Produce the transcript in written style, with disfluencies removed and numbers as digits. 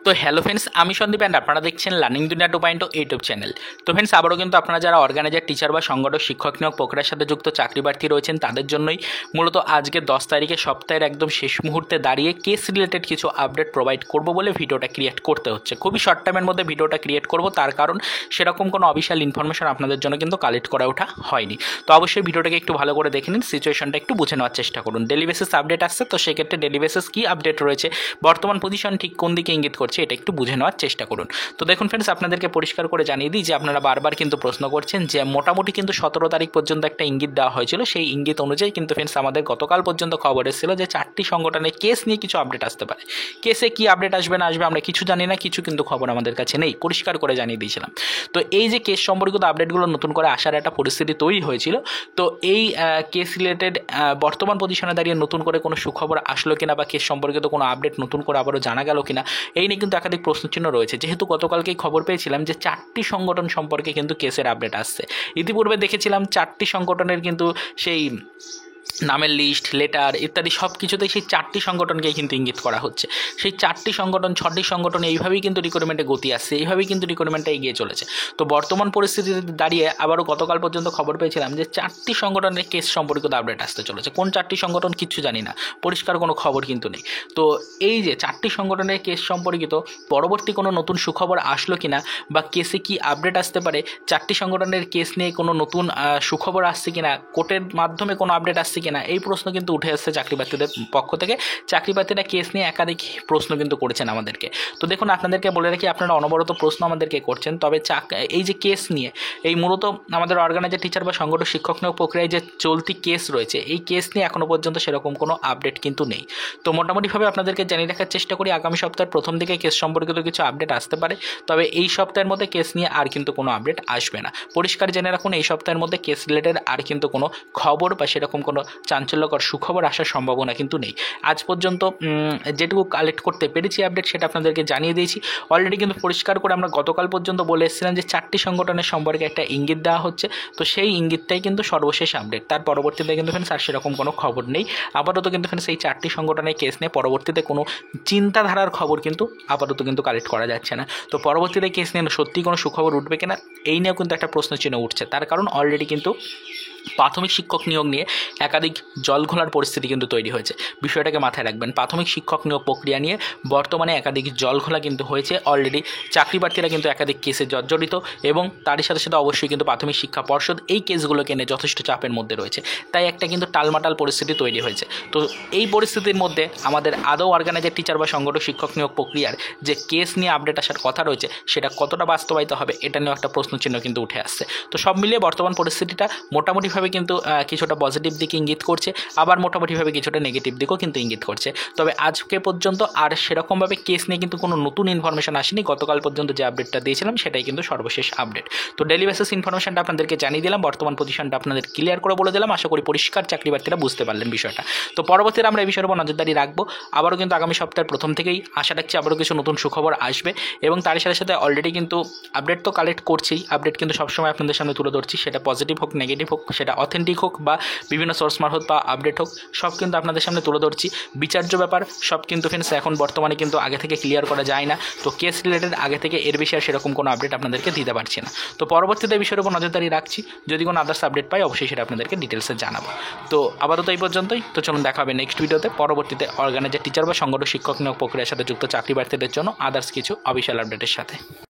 তো hello friends, আমি Sandeep and আপনারা দেখছেন লার্নিং দুনিয়া 2.0 ইউটিউব চ্যানেল। তো ফ্রেন্ডস, আবারও কিন্তু আপনারা যারা অর্গানাইজার, টিচার বা সংগঠক, শিক্ষক নিয়োগ প্রক্রিয়ার সাথে যুক্ত চাকরি প্রার্থী রয়েছেন তাদের জন্যই মূলত আজকে 10 তারিখে সপ্তাহের একদম শেষ মুহূর্তে দাঁড়িয়ে কেস রিলেটেড কিছু আপডেট প্রোভাইড করব বলে ভিডিওটা ক্রিয়েট করতে হচ্ছে। খুবই শর্ট টাইমের মধ্যে ভিডিওটা ক্রিয়েট করব, তার কারণ সেরকম কোনো অফিসিয়াল ইনফরমেশন আপনাদের জন্য কিন্তু কালেক্ট করা ওঠা হয়নি। তো অবশ্যই ভিডিওটাকে একটু ভালো করে দেখে নিন, সিচুয়েশনটা একটু বুঝে নেওয়ার চেষ্টা করুন। ডেলি বেসিস আপডেট আসছে, তো সেক্ষেত্রে ডেলি বেসিস কী আপডেট রয়েছে, বর্তমান পজিশন ঠিক কোন দিকে ইঙ্গিত করছে, এটা একটু বুঝে নেওয়ার চেষ্টা করুন। তো দেখুন ফ্রেন্ডস, আপনাদেরকে পরিষ্কার করে জানিয়ে দিই যে আপনারা বারবার কিন্তু প্রশ্ন করছেন যে মোটামুটি কিন্তু 17 তারিখ পর্যন্ত একটা ইঙ্গিত দেওয়া হয়েছিল, সেই ইঙ্গিত অনুযায়ী কিন্তু ফ্রেন্ডস আমাদের গতকাল পর্যন্ত খবর এসেছিল যে 4টি সংগঠনের কেস নিয়ে কিছু আপডেট আসতে পারে। কেসে কি আপডেট আসবে না আসবে আমরা কিছু জানি না, কিছু কিন্তু খবর আমাদের কাছে নেই, পরিষ্কার করে জানিয়ে দিয়েছিলাম। তো এই যে কেস সম্পর্কিত আপডেটগুলো নতুন করে আসার একটা পরিস্থিতি তৈরি হয়েছিল, তো এই কেস রিলেটেড বর্তমান পজিশনে দাঁড়িয়ে নতুন করে কোনো সুখবর আসলো কিনা বা কেস সম্পর্কিত কোনো আপডেট নতুন করে আবারও জানা গেল কিনা, এই নিয়ে কিন্তু একাধিক প্রশ্নচিহ্ন রয়েছে। যেহেতু গতকালকেই খবর পেয়েছিলাম যে 4টি সংগঠন সম্পর্কে কিন্তু কেসের আপডেট আসছে। ইতিপূর্বে দেখেছিলাম 4টি সংগঠনের কিন্তু সেই নামের লিস্ট, লেটার ইত্যাদি সব কিছুতেই সেই 4টি সংগঠনকেই কিন্তু ইঙ্গিত করা হচ্ছে। সেই 4টি সংগঠন 6টি সংগঠন এইভাবেই কিন্তু রিক্রুটমেন্টে গতি আসছে, এইভাবেই কিন্তু রিক্রুটমেন্টটা এগিয়ে চলেছে। তো বর্তমান পরিস্থিতিতে দাঁড়িয়ে আবারও গতকাল পর্যন্ত খবর পেয়েছিলাম যে 4টি সংগঠনের কেস সম্পর্কিত আপডেট আসতে চলেছে। কোন 4টি সংগঠন কিচ্ছু জানি না, পরিষ্কার কোনো খবর কিন্তু নেই। তো এই যে 4টি সংগঠনের কেস সম্পর্কিত পরবর্তী কোনো নতুন সুখবর আসলো কিনা বা কেসে কি আপডেট আসতে পারে, 4টি সংগঠনের কেস নিয়ে কোনো নতুন সুখবর আসছে কিনা, কোর্টের মাধ্যমে কোনো আপডেট আসছে কিনা, এই প্রশ্ন কিন্তু উঠে আসছে চাকরি প্রার্থীদের পক্ষ থেকে। চাকরি প্রার্থীরা কেস নিয়ে একাধিক প্রশ্ন কিন্তু করেছেন আমাদেরকে। তো দেখুন, আপনাদেরকে বলে রাখি, আপনারা অনবরত প্রশ্ন আমাদেরকে করছেন, তবে এই যে কেস নিয়ে এই মূলত আমাদের অর্গানাইজার, টিচার বা সংগঠক, শিক্ষক নিয়োগ প্রক্রিয়ায় যে চলতি কেস রয়েছে, এই কেস নিয়ে এখনও পর্যন্ত সেরকম কোনো আপডেট কিন্তু নেই। তো মোটামুটিভাবে আপনাদেরকে জানিয়ে রাখার চেষ্টা করি, আগামী সপ্তাহের প্রথম দিকে কেস সম্পর্কিত কিছু আপডেট আসতে পারে, তবে এই সপ্তাহের মধ্যে কেস নিয়ে আর কিন্তু কোনো আপডেট আসবে না। পরিষ্কার জেনে রাখুন, এই সপ্তাহের মধ্যে কেস রিলেটেড আর কিন্তু কোনো খবর বা সেরকম কোনো চাঞ্চল্যকর সুখবর আসার সম্ভাবনা কিন্তু নেই। আজ পর্যন্ত যেটুকু কালেক্ট করতে পেরেছি আপডেট, সেটা আপনাদেরকে জানিয়ে দিয়েছি অলরেডি। কিন্তু পরিষ্কার করে আমরা গতকাল পর্যন্ত বলে এসেছিলাম যে 4টি সংগঠনের সম্পর্কে একটা ইঙ্গিত দেওয়া হচ্ছে, তো সেই ইঙ্গিতটাই কিন্তু সর্বশেষ আপডেট। তার পরবর্তীতে কিন্তু ফ্রেন্ডস আর সেরকম কোনো খবর নেই। আপাতত কিন্তু ফ্রেন্ডস এই 4টি সংগঠনের কেস নিয়ে পরবর্তীতে কোনো চিন্তাধারার খবর কিন্তু আপাতত কিন্তু কালেক্ট করা যাচ্ছে না। তো পরবর্তীতে কেস নিয়ে সত্যি কোনো সুখবর উঠবে কিনা, এই নিয়েও কিন্তু একটা প্রশ্নচিহ্ন উঠছে। তার কারণ অলরেডি কিন্তু প্রাথমিক শিক্ষক নিয়োগ নিয়ে একাধিক জলঘোলার পরিস্থিতি কিন্তু তৈরি হয়েছে। বিষয়টাকে মাথায় রাখবেন, প্রাথমিক শিক্ষক নিয়োগ প্রক্রিয়া নিয়ে বর্তমানে একাধিক জলঘোলা কিন্তু হয়েছে। অলরেডি চাকরি প্রার্থীরা কিন্তু একাধিক কেসে জর্জরিত, এবং তারই সাথে সাথে অবশ্যই কিন্তু প্রাথমিক শিক্ষা পর্ষদ এই কেসগুলোকে নিয়ে যথেষ্ট চাপের মধ্যে রয়েছে। তাই একটা কিন্তু টালমাটাল পরিস্থিতি তৈরি হয়েছে। তো এই পরিস্থিতির মধ্যে আমাদের আদৌ অর্গানাইজার, টিচার বা সংগঠক, শিক্ষক নিয়োগ প্রক্রিয়ার যে কেস নিয়ে আপডেট আসার কথা রয়েছে, সেটা কতটা বাস্তবায়িত হবে, এটা নিয়েও একটা প্রশ্নচিহ্ন কিন্তু উঠে আসছে। তো সব মিলিয়ে বর্তমান পরিস্থিতিটা মোটামুটি কিন্তু কিছুটা পজিটিভ দিকে ইঙ্গিত করছে, আবার মোটামুটিভাবে কিছুটা নেগেটিভ দিকেও কিন্তু ইঙ্গিত করছে। তবে আজকে পর্যন্ত আর সেরকমভাবে কেস নিয়ে কিন্তু কোনো নতুন ইনফরমেশন আসেনি। গতকাল পর্যন্ত যে আপডেটটা দিয়েছিলাম সেটাই কিন্তু সর্বশেষ আপডেট। তো ডেলি বেসিস ইনফরমেশনটা আপনাদেরকে জানিয়ে দিলাম, বর্তমান পজিশনটা আপনাদের ক্লিয়ার করে বলে দিলাম। আশা করি পরিষ্কার চাকরি প্রার্থীরা বুঝতে পারলেন বিষয়টা। তো পরবর্তীতে আমরা এই বিষয়ের উপর নজরদারি রাখবো। আবারও কিন্তু আগামী সপ্তাহের প্রথম থেকেই আশা রাখছি আবারও কিছু নতুন সুখবর আসবে, এবং তার সাথে সাথে অলরেডি কিন্তু আপডেট তো কালেক্ট করছি। আপডেট কিন্তু সবসময় আপনাদের সামনে তুলে ধরছি, সেটা পজিটিভ হোক, নেগেটিভ হোক, সেটা অথেন্টিক হোক বা বিভিন্ন সোর্স মারফত বা আপডেট হোক, সব কিন্তু আপনাদের সামনে তুলে ধরছি। বিচার্য ব্যাপার সব কিন্তু ফ্রেন্ডস এখন বর্তমানে কিন্তু আগে থেকে ক্লিয়ার করা যায় না। তো কেস রিলেটেড আগে থেকে এর বেশি আর সেরকম কোনো আপডেট আপনাদেরকে দিতে পারছি না। তো পরবর্তীতে বিষয়ের উপর নজরদারি রাখছি, যদি কোনো আদার্স আপডেট পাই অবশ্যই সেটা আপনাদেরকে ডিটেলসে জানাবো। তো আপাতত এই পর্যন্তই। তো চলুন দেখা হবে নেক্সট ভিডিওতে। পরবর্তীতে অর্গানাইজার, টিচার বা সংগঠক, শিক্ষক নিয়োগ প্রক্রিয়ার সাথে যুক্ত চাকরি প্রার্থীদের জন্য আদার্স কিছু অফিসিয়াল আপডেটের সাথে।